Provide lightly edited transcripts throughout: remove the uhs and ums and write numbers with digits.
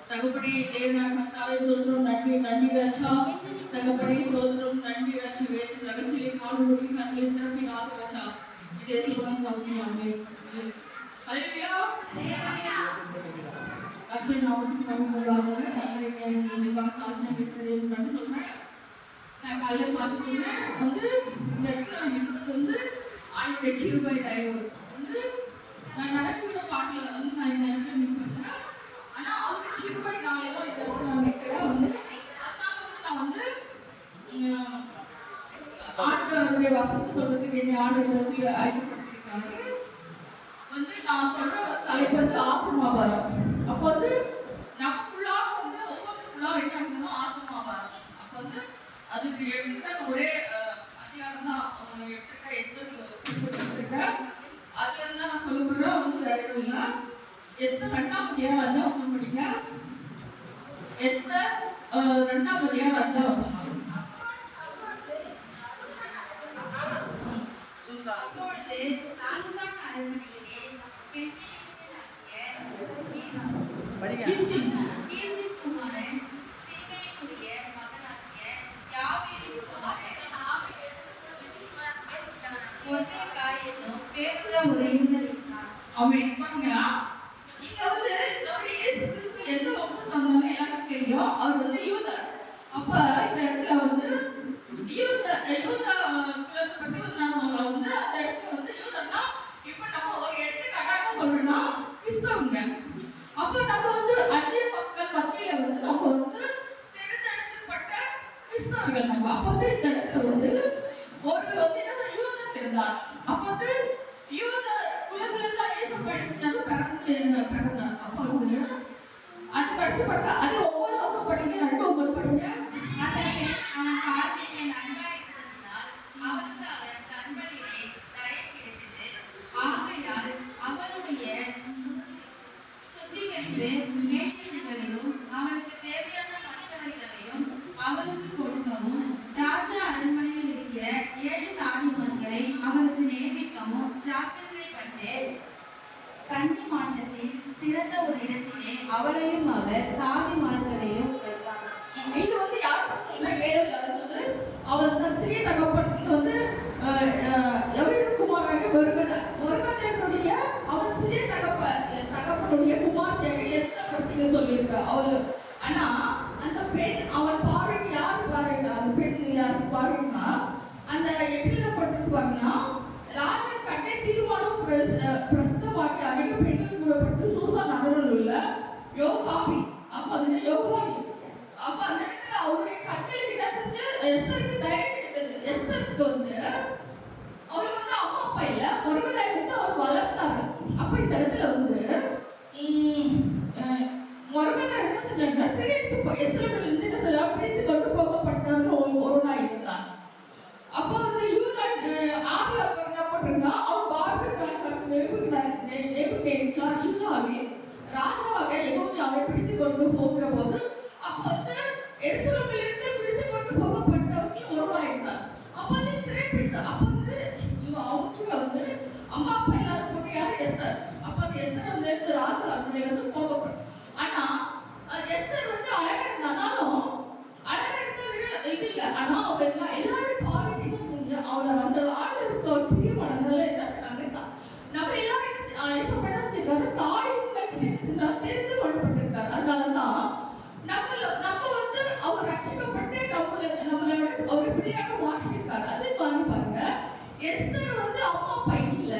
தகப்படி தேவனாக கர்த்தாவே சோதரம் நன்றி ராஜா தகப்படி சோதரம் நன்றி ராஜா வேத ரகசிய காணும்படி கண்களை திறப்பி ராஜா இதே சுபம் கவுனியாமே ஹalleluya கர்த்தர் நாமத்துக்கு மகிமையாக கர்த்தரை நினைவாக சாட்சியம் பெற்றேன் என்று சொல்றேன் நான் காலையில சாப்பிட்டேன் வந்து இந்த இடத்துல வந்து ஆண்டு கிருபை தயவு வந்து நான் நினைச்சுள்ள பாட்டில் வந்து நான் இந்த இடத்துல நிற்பேன் ஆனா அவருக்கு கிருபை நாளையோ இந்த இடத்துல நான் நிற்கிறேன் வந்து நான் வந்து ஆண்டவருடைய வசனத்தை சொல்றதுக்கு என்னை ஆண்டவருக்கு ஆயத்தப்படுத்திருக்காங்க வந்து நான் சொல்ற தலைப்பு வந்து ஆத்மாபாரம் அப்போ வந்து நமக்குள்ளாக வந்து ஒவ்வொருக்குள்ளாக என்ன பண்ணணும் ஆத்மாபாரம் அப்போ வந்து அதுக்கு எடுத்த ஒரே அதிகாரம் தான் எடுத்துக்க எஸ்தர் அதுல இருந்து நான் சொல்ல போறேன் வந்து வேற இல்லை எஸ்தர் 2ஆம் அதிகாரம் 2ஆம் வசனம் படிங்க எஸ்தர் 2ஆம் அதிகாரம் 2ஆம் வசனம் அவன் பாருங்களா இங்க வந்து நம்முடைய இயேசு கிறிஸ்து எந்த வம்சம் எல்லாருக்கும் தெரியும் அவர் வந்து யூதர் அப்ப இந்த இடத்துல வந்து யூத குலத்தை பத்தி வந்து நான் சொல்றேன் வந்து அந்த இடத்துல வந்து யூதர்னா இப்ப நம்ம ஒரு எடுத்துக்காட்டாக சொல்லணும்னா கிறிஸ்தவங்க அப்ப நம்ம வந்து அந்நிய மக்கள் மத்தியில வந்து நம்ம வந்து தேர்ந்தெடுக்கப்பட்ட கிறிஸ்தவர்கள் நம்ம அப்ப வந்து இந்த இடத்துல வந்து ஒரு வந்து என்ன சொல்ற யூதர் இருந்தார் அப்ப வந்து யூத குலத்துல தான் இயேசு பிறந்தார் அப்ப வந்து அது படிச்சு பார்த்தா அது ஒவ்வொரு வருஷம் படிங்க 2 படிங்க அவன் பார்வையை நன்றாய் இருந்தால் அவனுக்கு அவன் நண்பனிலே தயை கிடைத்தது ஆகையால் அவனுடைய சுத்திகரிப்பு மேற்கொள்ளும் அவனுக்கு தேவையான மற்றவைகளையும் அவனுக்கு கொடுக்கவும் ராஜா அரண்மனையில் இருக்கிற 7 சாதிமக்களை அவனுக்கு நியமிக்கவும் ஜாக்கிரதை பட்டு கன்னி மாற்றத்தில் சிறந்த ஒரு இடத்திலே அவளையும் அவர் சாதி மரங்களையும் வைத்தார். இது வந்து யார் சொல்றது அவர் தான் சிறிய தகப்பனுக்கு வந்து குமாரனுடைய அவர் சிறிய தகப்பனுடைய குமார்த்தேவை எஸ்தர் பற்றி சொல்லியிருக்கார் அவரு ஆனா அந்த பெண் அவன் பார்வைக்கு யார் பார்வைங்க அந்த பெண் யாருக்கு பார்வைன்னா அந்த எப்படிப்பட்டிருப்பாங்கன்னா ராஜன் கட்டை தீர்மானம் பிரசித்தமாக்கி அநேக பெண்கள் கூடப்பட்டு சூசா நகரில் உள்ள யோகாபி அப்ப அது யோகாபி அப்ப அந்த இடத்துல அவருடைய கட்டளை என்ன செஞ்சு எஸ்தருக்கு தைரியம் கிடைத்தது எஸ்தருக்கு வந்து அவருக்கு வந்து அம்மா அப்பா இல்ல மருமதாய் வந்து அவர் வளர்த்தாங்க அப்ப இந்த இடத்துல வந்து மருமதாய் என்ன செஞ்சாங்க சிறைட்டு எஸ்தர்கள் இருந்து என்ன சொல்ல பிடித்து கொண்டு போகப்பட்டவங்க ஒரு நாள் இருந்தாங்க அப்போ வந்து யூதன் ஆவியா என்ன பண்றா அவர் பாபிலோன் ராஜாவுக்கு நேபுகாத்நேச்சார் யூதாவை ராஜாவாக யெகோவாவை பிடித்து கொண்டு போகிற போது அப்போ வந்து எருசலேமிலிருந்து பிடித்து கொண்டு போகப்பட்டவங்க ஒருவராயிருந்தார் அப்போ வந்து சிறைப்பிடித்தார் அப்போ வந்து அவங்க வந்து அம்மா அப்பா எல்லாரும் போட்டியாக எஸ்தர் அப்போ அந்த எஸ்தர் வந்து ராஜா அரண்மனையிலிருந்து போகப்படும் ஆனா எஸ்தர் வந்து அழகா இருந்தாலும் அழகா இருந்த இது இல்லை ஆனா அவங்க எல்லாரும் பாவிட்டு செஞ்சு அவளை வந்து ஆண்டவருக்கு ஒரு பிரியமானதுல என்ன செய்றாங்க நம்ம எல்லாரும் தாயும் தெரிந்து கொள்ளப்பட்டிருக்காரு அதனாலதான் நம்ம வந்து அவர் ரட்சிக்கப்பட்டு நம்மளோட ஒரு பிள்ளையாக மாற்றிருக்காரு அதே மாதிரி பாருங்க எஸ்தர் வந்து அம்மா அப்பா இல்ல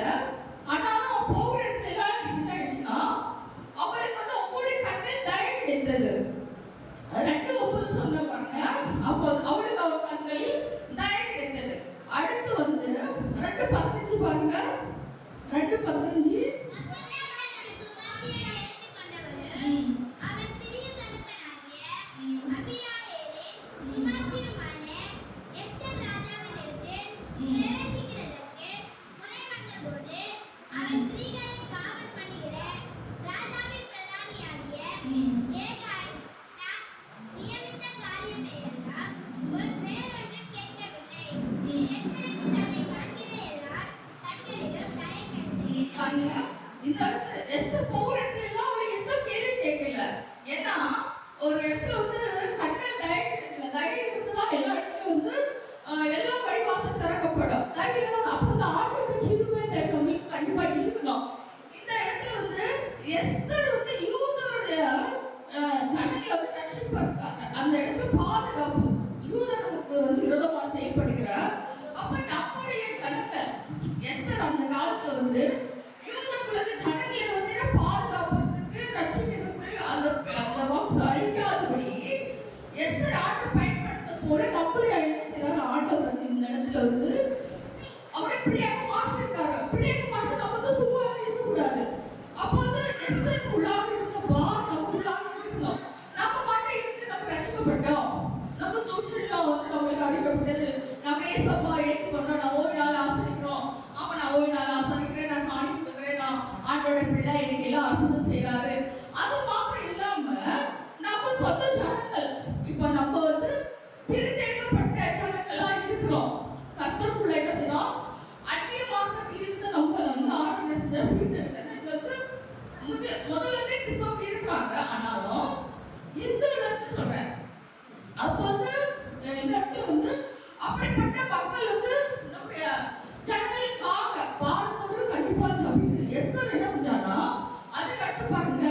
ஆனாலும் அவன் போகிற இடத்துல எல்லாம் என்ன ஆயிடுச்சுன்னா அவளுக்கு வந்து அவங்களுடைய கண்ணே தயவு கிடைத்தது 2:9 சொன்ன பாருங்க அப்போ அவளுக்கு அவள் கண்களில் தயவு கிடைத்தது அடுத்து வந்து 2:15 பாருங்க 2:15 அவன் சிறிய தகப்பனாகிய எஸ்தர் வந்து யூதருடைய ஜனங்களை வந்து ரட்சிப்பாங்க. அந்த இடத்துல பாதுகாப்பு யூதருக்கு வந்து விரோதமா செயல்படுகிறார். அப்ப நம்முடைய ஜனங்கள் எஸ்தர் அந்த காலத்துல வந்து யூதர்களுக்கு ஜனங்களை வந்து பாதுகாப்புக்கு ரட்சிக்கிறதுக்கு அந்த வம்சம் அழிக்காதபடி எஸ்தர் ஆண்டு பயன்படுத்த போல நம்மளே என்ன செய்யறாரு, ஆண்டவர் வந்து இந்த இடத்துல வந்து அவரை பிள்ளையாக மாற்றிருக்காரு. பிள்ளையாக மாற்ற நம்ம வந்து சும்மா இருக்கக்கூடாது. அப்போ வந்து எஸ்தர் உள்ளாக இருக்கப்பா நம்ம உள்ளாக இருக்கணும். நம்ம மட்டும் இருந்து நம்ம ரசிக்கப்பட்டோம். நம்ம சூழ்நிலை வந்து நம்மளுக்கு அடிக்கப்பட்டது. நம்ம ஏசப்பா ஏற்று பண்றோம். நான் ஓய்வு நாள் ஆசரிக்கிறோம். அப்ப நான் ஓய்வு நாள் ஆசரிக்கிறேன், நான் காணி கொடுக்குறேன், நான் ஆண்டோட பிள்ளை எனக்கு எல்லாம் அற்புதம் செய்யறாரு. அது மாத்திரம் இல்லாம நம்ம சொந்த ஜனங்கள் இப்ப நம்ம வந்து பிரித்தெடுக்கப்பட்ட ஜனங்களா இருக்கிறோம். கர்த்தருக்குள்ள என்ன செய்யணும், அந்நிய மார்க்கத்தில் இருந்து நம்ம வந்து ஆண்டு பிரித்தெடுக்கிறது முதல்ல கிறிஸ்தவ இருக்கிறாங்க. ஆனாலும் இந்துக்கள் சொல்றேன். அப்ப வந்து இந்த இடத்துல வந்து அப்படிப்பட்ட மக்கள் வந்து நம்முடைய ஜனங்களுக்காக பாடும்போது கண்டிப்பா சாப்பிட்டு எஸ்தர் என்ன செஞ்சானா அதை கட்டு பாருங்க.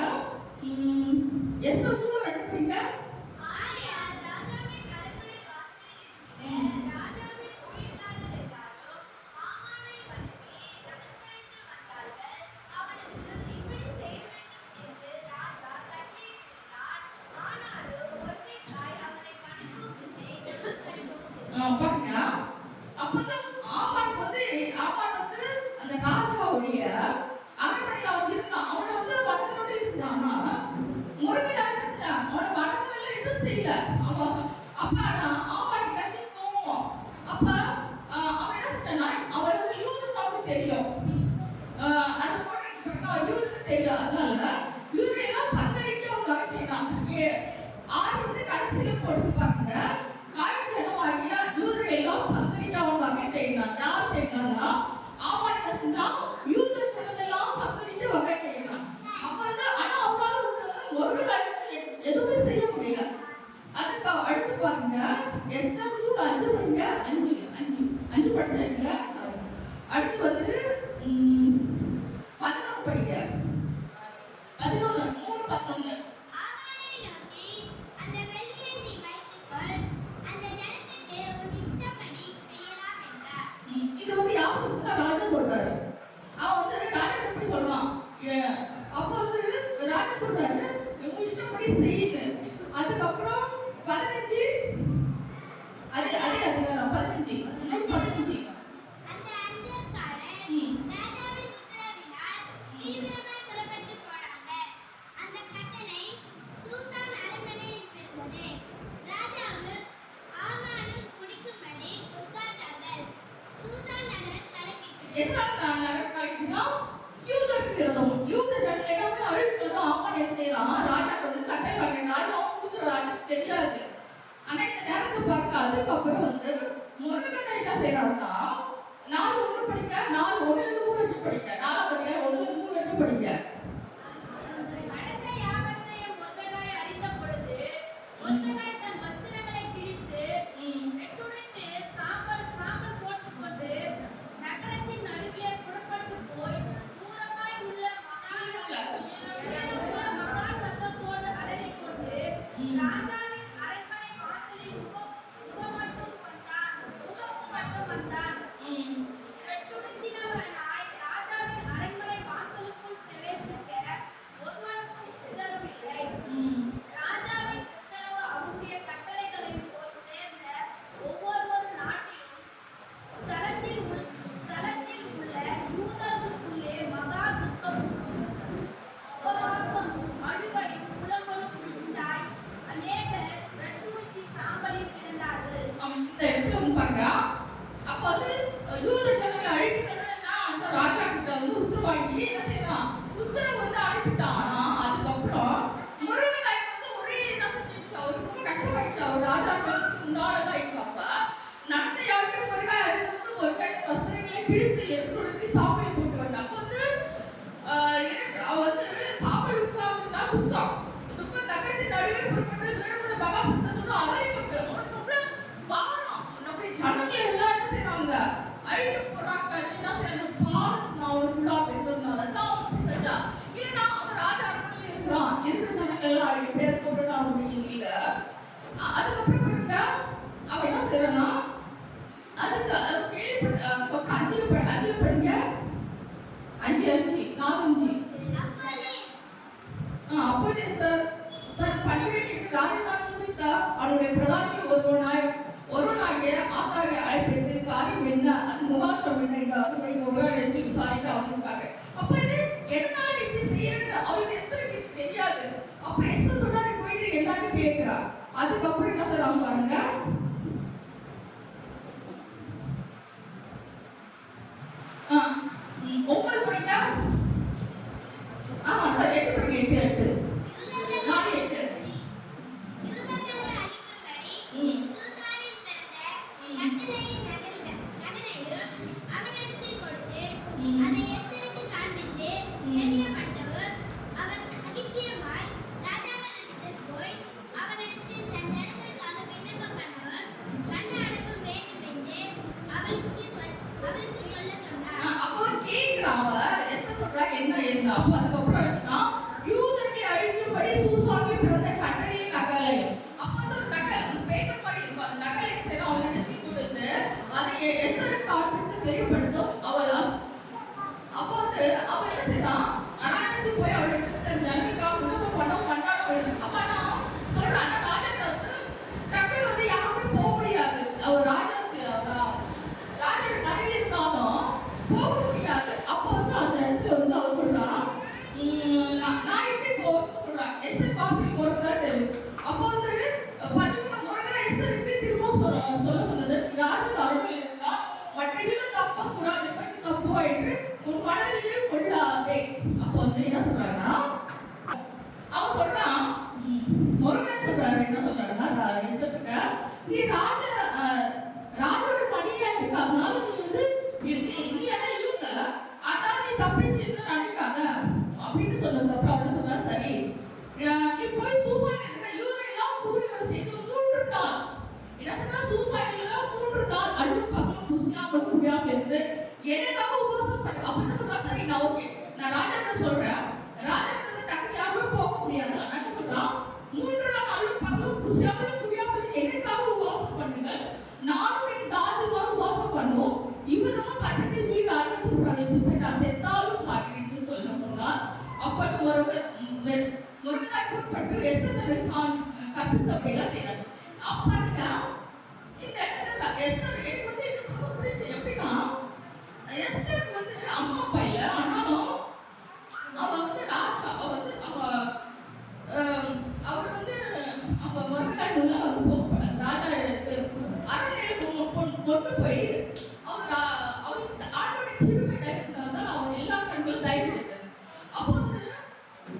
எஸ்தர் கூட கட்டுப்பீங்க. பாருங்க, அப்பதான் ஆமான் வந்து அந்த ராஜாவுடைய அரண்மனையில அவன் இருந்தான். அவனை வந்து வணக்கோட இருந்தான். முருகன் அவனை வணக்கல எதுவும் செய்யல. அவன் அப்ப ஆமான் கட்சிக்கும் அப்ப அவன் என்ன செஞ்சானா, அவன் வந்து யூதர் அவனுக்கு தெரியும். அது போட்டு யூதருக்கு தெரியும். அதனால யூதர் எல்லாம் சந்தரிக்க அவன் வர செய்யலாம். ஆறு வந்து கடைசியில போட்டு பாருங்க, காய்ச்சலமாகிய யூதர் எல்லாம் சந்தரிக்க அவன் வகை செய்யலாம். யார் செய்யலாம்னா ஆமான் கட்சினா யூதர் சொன்னதெல்லாம் சந்தரிக்க வகை செய்யலாம். அப்ப வந்து ஆனா அவனால வந்து ஒரு காரியத்தை எதுவுமே செய்ய முடியல. அதுக்கு அடுத்து பாருங்க, எஸ்தர் 5 படிங்க, 5 படிச்சாங்க. அடுத்து வந்து 11 படிங்க, 11 3:11. இது வந்து யார் சொல்றா, ராஜா சொல்றாரு. அவன் வந்து ராஜா போய் சொல்றான். அப்ப வந்து ராஜா சொல்றாரு உங்க இஷ்டப்படி செய்யுங்க. அதுக்கப்புறம் 15 அதே அதிகாரம் 15 அந்த அஞ்சல்காரன் ராஜாவின் உத்தரவினால் தீவிரமாய் புறப்பட்டு போனாங்க. அந்த கட்டளை சூசான் அரண்மனையில் இருந்தது. ராஜாவும் ஆமானும் குடிக்கும்படி உட்கார்ந்தார்கள். சூசான் நகரம் தலைக்கிட்டது. எதனால நகரம் கழிக்குன்னா யூதருக்கு விரோதம். யூத ஜனங்களை அழிக்கிறது ஆமான் என்ன செய்யலாம், ராஜாக்கு வந்து கட்டளை வாங்க. ராஜாவும் யூத ராஜாக்கு தெரியாது. ஆனா இந்த நேரத்துக்கு பார்க்க அதுக்கப்புறம் வந்து முருகன் என்ன செய்யறாருன்னா 4:1 படிக்க, 4:1 படிக்க, 4:1 படிக்க. நடந்த யாவற்றையும் மொர்தெகாய் அறிந்த பொழுது மொர்தெகாய் தன் வஸ்திரங்களை கிழித்து வெட்டுடைத்து சாம்பல் போட்டுக்கொண்டு நகரத்தின் நடுவிலே புறப்பட்டு போய் தூரமாய் உள்ள மகா சத்தத்தோடு அலறிக்கொண்டு ராஜாவின் அரண்மனை வாசலில் முகப்பு மட்டும் வந்தான். வெட்டுடுத்தினவனாய் ராஜாவின் அரண்மனை வாசலுக்குள் பிரவேசிக்க ஒருவனுக்கும் சிதறவில்லை. ராஜாவின் உத்தரவு அவனுடைய கட்டளைகளை போய் சேர்ந்த ஒவ்வொரு நாட்டிலும் ஸ்தலத்தில் உள்ள யூதர்களுக்குள்ளே மகா துக்கமும் உபவாசமும் அழுகையும் புலம்பலும் உண்டாய் அநேகர் வெட்டுடுத்தி சாம்பலில் கிடந்தார்கள். இந்த இடத்துல வந்து பாருங்க, அப்ப வந்து யூத ஜனங்களை அழிக்கணும்னா அந்த ராஜா கிட்ட வந்து உத்தரவாங்கி என்ன செய்யலாம், உத்தரவு வந்து அனுப்பிட்டான். ஆனா அதுக்கப்புறம் முருகன் வந்து ஒரே என்ன செஞ்சிச்சு, அவருக்கு ரொம்ப கஷ்டமாயிடுச்சு. அவர் ராஜாக்களுக்கு முன்னாடிதான். அப்ப நடந்த யாருக்கும் முருகன் வந்து முருகன் வஸ்திரங்களை கிழித்து எடுத்து சாப்பிட போட்டு வந்தாங்க. அப்ப வந்து அவ வந்து சாப்பிட உட்கார்ந்துன்னா துக்கம் நகரத்தின் நடுவே புறப்பட்டு வேறுபட மகா சத்தத்தோடு அலறி கொண்டு அவனுக்கு வாரம் நம்முடைய ஜனங்களை எல்லாம் என்ன செய்யறாங்க, அழிக்க போறாங்க. என்ன செய்யணும், நான் ஒரு உள்ளாக இருந்ததுனால தான் அப்படி செஞ்சா. இல்லைன்னா அவர் அப்போ எஸ்தர் தன் பணியை காரியமாக முடித்த அவனுடைய பிரதானியில் ஒருவனாகிய ஆத்தாவை அழைத்து காரியம் என்ன அது முகாசம் என்ன என்று அவருடைய உரையாடலை விசாரித்து அவனுக்காக அப்ப இது எதனால இப்படி செய்யறது அவளுக்கு எஸ்தருக்கு தெரியாது. அப்ப எஸ்தர் சொன்னாரு போயிட்டு எல்லாரும் கேட்கிறா. அதுக்கப்புறம் என்ன சொல்றாங்க பாருங்க. ஒவ்வொரு மணிக்கா ஆமா சார் 8 மணிக்கு 8 நாலு 8 அப்ப அதுக்கப்புறம் என்னன்னா யூதர்களை அழிக்கும்படி சூசானில் பிறந்த கட்டளையை நகலையும் அப்ப அந்த ஒரு நகல் பேப்பர் மாதிரி இருக்கும். அந்த நகலை செய்து அவனை நிறுத்தி கொடுத்து அதை எஸ்தருக்கு காண்பித்து தெளிவுபடுத்தும். அவள் அப்ப வந்து அவள் என்ன செய்தான் அனானிட்டு போய் அவளுக்கு ஜனங்களுக்காக உணவு பண்ணவும் கண்டாட போயிடும். அப்ப நான் சொல்றேன் ராஜா வந்து நகல் வந்து யாருமே போக முடியாது. அவர் ராஜா நகல் இருந்தாலும் போக முடியாது. அப்ப வந்து அந்த இடத்துல வந்து அவர் சொல்றான் நான் எப்படி போறேன்னு சொல்றான். எஸ்தர் காப்பி போறதா அப்போ வந்து 13 முறை எஸ்தர் எப்படி திரும்ப சொல்ல சொன்னது ராஜா அருள் இருந்தா மற்றையிலும் தப்ப கூடாது தப்பு ஆயிட்டு உன் மனதிலே கொள்ளாதே. அப்போ வந்து என்ன சொல்றாங்கன்னா அவன் சொல்றான் முருகன் சொல்றாரு என்ன சொல்றாருன்னா எஸ்தர்கிட்ட நீ ராஜோட பணியா இருக்கு அதனால நீ வந்து நீ எல்லாம் இல்ல அதான் நீ தப்பிச்சு நினைக்காத அப்படின்னு சொன்னதுக்கு அப்புறம் அவன் சொன்னா சரி நீ போய் சூசானில யூதரெல்லாம் கூடி வர செய்து 3 நாள் என்ன சொன்னா சூசானில 3 நாள் அழுது பக்கம் புசியாம முடியாம இருந்து எனக்காக உபவாசம் பண்ணு அப்படின்னு சொன்னா சரி நான் ஓகே நான் ராஜா சொல்றேன். ராஜா வந்து டக்கு யாரும் போக முடியாது. நான் சொல்றான் 3 நாள் அழுது பக்கம் புசியாம முடியாம எனக்காக உபவாசம் பண்ணுங்க. நானும் என் தாதிமார் உபவாசம் பண்ணுவோம். இவனும் சட்டத்தில் மீது ஆரம்பித்து பிரவேசிப்பை நான் செத்தாலும் சாகிறேன் சொல்ல சொன்னார். அப்ப முருகனாய் கூறப்பட்டு எஸ்தரை கற்பித்தபடியெல்லாம் செய்தார். அப்ப இந்த இடத்துல எஸ்தர் எனக்கு வந்து ரொம்ப பிடிச்சி எப்படின்னா எஸ்தர் வந்து அம்மா அப்பா இல்லை ஆனாலும் அவ வந்து ராஜா அவ வந்து அவர் வந்து அவங்க முருகனாய் ராஜா அரண்மனையில கொண்டு போய் அவருக்கு ஆண்டோட திருமை தைரியத்தால் தான் அவன் எல்லா கண்களும் தைரியம் இருந்தது. அப்போ வந்து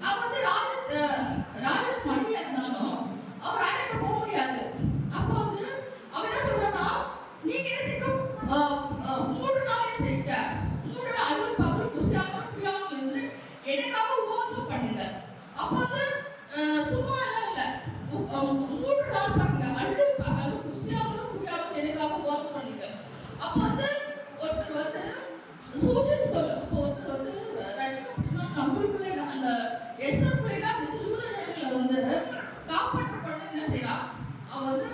அவ வந்து ராஜ மணியா இருந்தாலும் அவர் ராஜாக்கு போக முடியாது. அப்போ வந்து அவன் என்ன சொல்றான்னா நீங்க என்ன செய்யணும் 3 நாள் என்ன செய்யுங்க 3 நாள் அருள் பகல் புசியாம இருந்து எனக்காக உபவாசம் பண்ணுங்க. அப்போ வந்து சும்மா இல்ல 3 நாள் பாருங்க அருள் பகல் புசியாம எனக்காக உபவாசம் பண்ணுங்க. அப்போ வந்து ஒருத்தர் வந்து சூசன் சொல்ல ஒருத்தர் வந்து நம்மளுக்குள்ள அந்த எஸ்தர் பிள்ளைனா யூதர்களை வந்து காப்பாற்றப்பட என்ன செய்யலாம். அவன் வந்து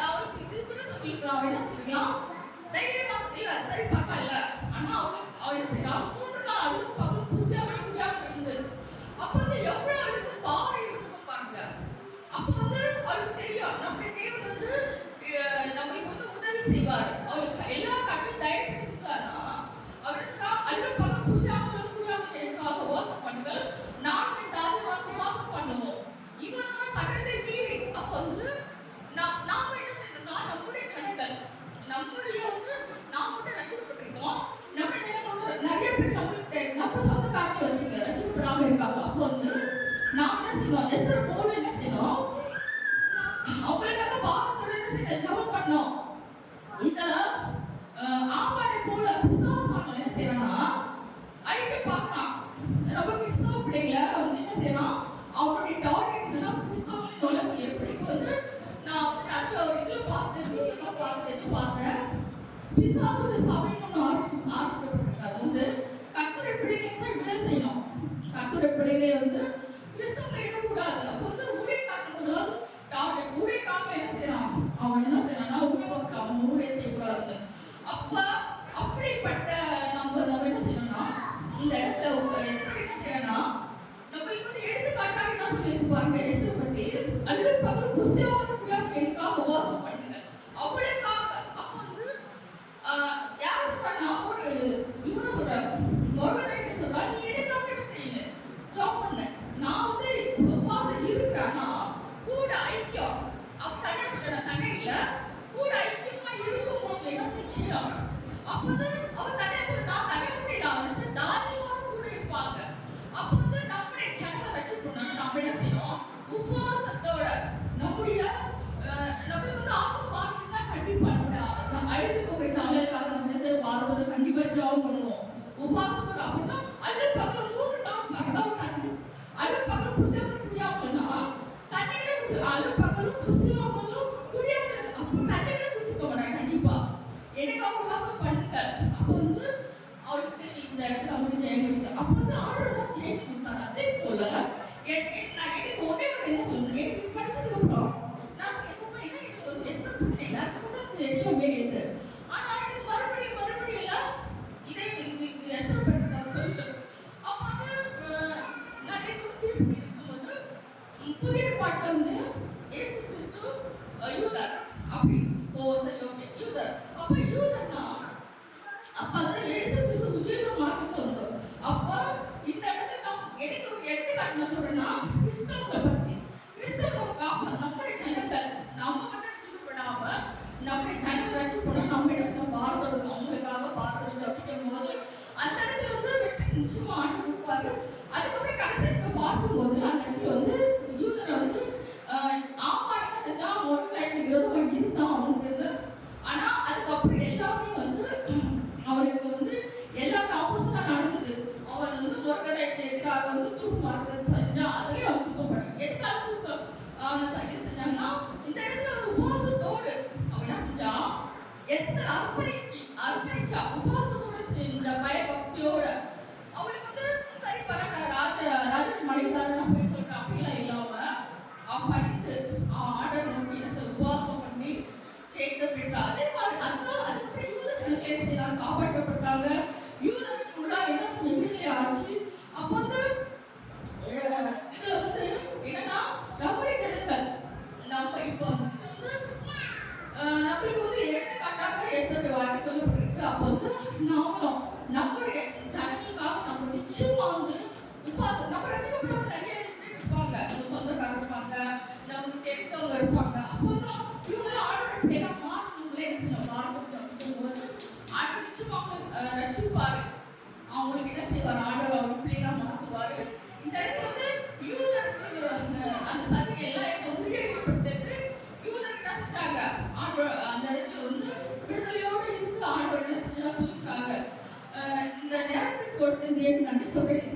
அவருக்கு இது கூட சொல்லிக்கலாம். அவன் என்ன சொல்லிக்கலாம் தைரியமா இல்ல சரி பரவாயில்ல ஆனா அவன் என்ன செய்யலாம் 3 நாள் அழுது பகல் புசியாம முடியாம இருந்தது. அப்போ வந்து எவ்வளவு அழுது பாறை இருக்கும் பாருங்க. அப்போ வந்து அவருக்கு தெரியும் நம்முடைய தேவன் வந்து நம்மளுக்கு வந்து உதவி செய்வார். அவருக்கு எல்லா கண்ணும் தைரியம் இருக்கானா அவருக்கு அழுது பகல் புசியாம முடியாம எனக்காக உபவாசம் பண்ணுங்க. நான் என் தாதிமார் உபவாசம் பண்ணுவோம். இவன் சட்டத்தை மீறி அப்போ வந்து நாம என்ன செய்யணும்னா நம்முடைய ஜனங்கள் நம்முடைய வந்து நாம் மட்டும் ரசிக்கப்பட்டிருக்கோம். நம்முடைய ஜனங்கள் நிறைய பேர் நம்மளுக்கு நம்ம சொந்தக்காரங்க வச்சுக்க ரசிக்கப்படாம இருக்காங்க. அப்போ வந்து நாம் என்ன செய்யணும் எஸ்தர் போல என்ன செய்யணும் அவங்களுக்காக பாவத்தோட என்ன செய்யணும் ஜெபம் பண்ணோம். இந்த ஆமாடை போல பிசாசான என்ன செய்யறான்னா அழிக்க பார்க்கலாம். ரொம்ப கிறிஸ்தவ பிள்ளைகளை அவங்க என்ன செய்யறான் அவருடைய டார்கெட் என்னன்னா கிறிஸ்தவ தொலைவு எப்படி வந்து நான் அடுத்த ஒரு இதுல பார்த்தேன் பிசாசோட சபைன்னு ஆரம்பிக்கப்பட்டிருக்காது வந்து கர்த்தருடைய பிள்ளைகளை இப்படியே செய்யணும். கர்த்தருடைய பிள்ளைகளை வந்து கிறிஸ்தவ இருக்கக்கூடாது. அப்போ வந்து ஊழிய காட்டும்போது டார்கெட் ஊழிய காட்ட என்ன செய்யறான் அவன் என்ன செய்யறான்னா ஊழிய அவன் ஊழிய செய்யக்கூடாது. அப்ப அப்படிப்பட்ட புசியாம முடியாமல்னா தண்ணியில பகலும் புசியாமலும் முடியாமல் அப்போ தண்ணியில குடிச்சுக்க மாட்டாங்க கண்டிப்பா. எனக்கு உபவாசம் பண்ணுங்க. அப்போ வந்து அவளுக்கு இந்த இடத்துல அவங்க ஜெயம் கொடுத்தாங்க. அப்போ வந்து ஆண்டவர் ஜெயம் கொடுத்தாங்க. அதே போல எனக்கு ஒன்றே ஒன்று என்ன சொல்லுங்க, எனக்கு படிச்சதுக்கு அப்புறம் நான் என்ன இது ஒரு எஸ்எம் எல்லாருக்கும் கூட தெரியுமே இது. ஆனா இது மறுபடியும் எல்லாம் இதே எஸ்எம் படிக்கிறாங்க சொல்லிட்டு அப்போ வந்து நிறைய திருப்பி இருக்கும்போது புதிய பாட்டில் வந்து இயேசு கிறிஸ்து யூதர் அப்படி சரி ஓகே யூதர். அப்போ யூதர்னா அப்போ வந்து இயேசு கிறிஸ்து யூதர் மார்க்கெட் வந்தோம். அப்போ இந்த இடத்துல எனக்கு ஒரு எடுத்துக்காட்டு நான் சொல்றேன்னா கிறிஸ்தவத்தை பற்றி கிறிஸ்தவ நம்முடைய ஜனங்கள் நம்ம மட்டும் ரசிக்கப்படாம நம்முடைய ஜனங்கள் ரசிக்கப்பட நம்ம என்ன பாரதம் அவங்களுக்காக பாரதம் ஜபிக்கும் போது அந்த இடத்துல வந்து வெற்றி நிச்சயமா ஆண்டு கொடுப்பாரு. அதுக்கப்புறம் கடைசி நீங்க பார்க்கும்போது அந்த இடத்துல வந்து யூதரை வந்து ஆமாடிக்கு தான் ஒரு கைக்கு விரோதமாக இருந்தான் அவனுக்கு. ஆனா அதுக்கப்புறம் எல்லாமே வந்து அவனுக்கு வந்து எல்லாமே ஆப்போசிட்டா நடந்தது. அவன் வந்து முருகதைக்கு எதிராக வந்து தூக்கு மாற்றம் செஞ்சா அதுலேயே அவன் தூக்கப்படும். எதுக்காக செஞ்சாங்கன்னா இந்த இடத்துல ஒரு உபவாசத்தோடு அவன் என்ன செஞ்சா எஸ்தர் அர்ப்பணிச்சா உபவாசத்தோடு செஞ்ச பயபக்தியோட அவளுக்கு வந்து சரி பரவாயில்ல ராஜன் மணிதாரன் போய் சொல்றான் அப்படிலாம் இல்லாம அவன் படித்து ஆர்டர் நோக்கி உபவாசம் பண்ணி சேர்த்து விட்டா. அதே மாதிரி அதனால அதுக்கு யூதர்கள் செய்யலாம் காப்பாற்றப்பட்டாங்க. யூதர்களுக்குள்ள என்ன விடுதலை ஆச்சு. அப்போ வந்து இதுல வந்து என்னன்னா நம்முடைய ஜனங்கள் நம்ம இப்போ வந்து நம்மளுக்கு வந்து எடுத்துக்காட்டாக எஸ்தருடைய வாழ்க்கை சொல்லப்பட்டிருக்கு. அப்போ வந்து நாமளும் நம்முடைய ஜனங்களுக்காக நம்ம நிச்சயமா வந்து உபாசம் நம்ம ரசிக்கப்படாம நிறைய இருப்பாங்க, சொந்தக்காரங்க இருப்பாங்க, நமக்கு தெரிந்தவங்க இருப்பாங்க. அப்போ தான் இவங்க ஆடோட பேரை மாற்றங்களே என்ன செய்யணும் மாற்றப்பட்டு ஆடு நிச்சயமா அவங்க ரசிப்பாரு. அவங்களுக்கு என்ன செய்வார் ஆண்டவர் அவங்க பிள்ளைகளா மாற்றுவாரு. இந்த இடத்துல வந்து யூதருக்கு அந்த சதியை எல்லாம் இப்போ முறியடிக்கப்பட்டது. யூதருக்கு என்ன செஞ்சாங்க ஆண்டவர் அந்த இடத்துல வந்து விடுதலையோடு இருந்து ஆண்டவர் என்ன செஞ்சா புரிச்சாங்க. இந்த நேரத்துக்கு கொடுத்து நன்றி சொல்றேன்.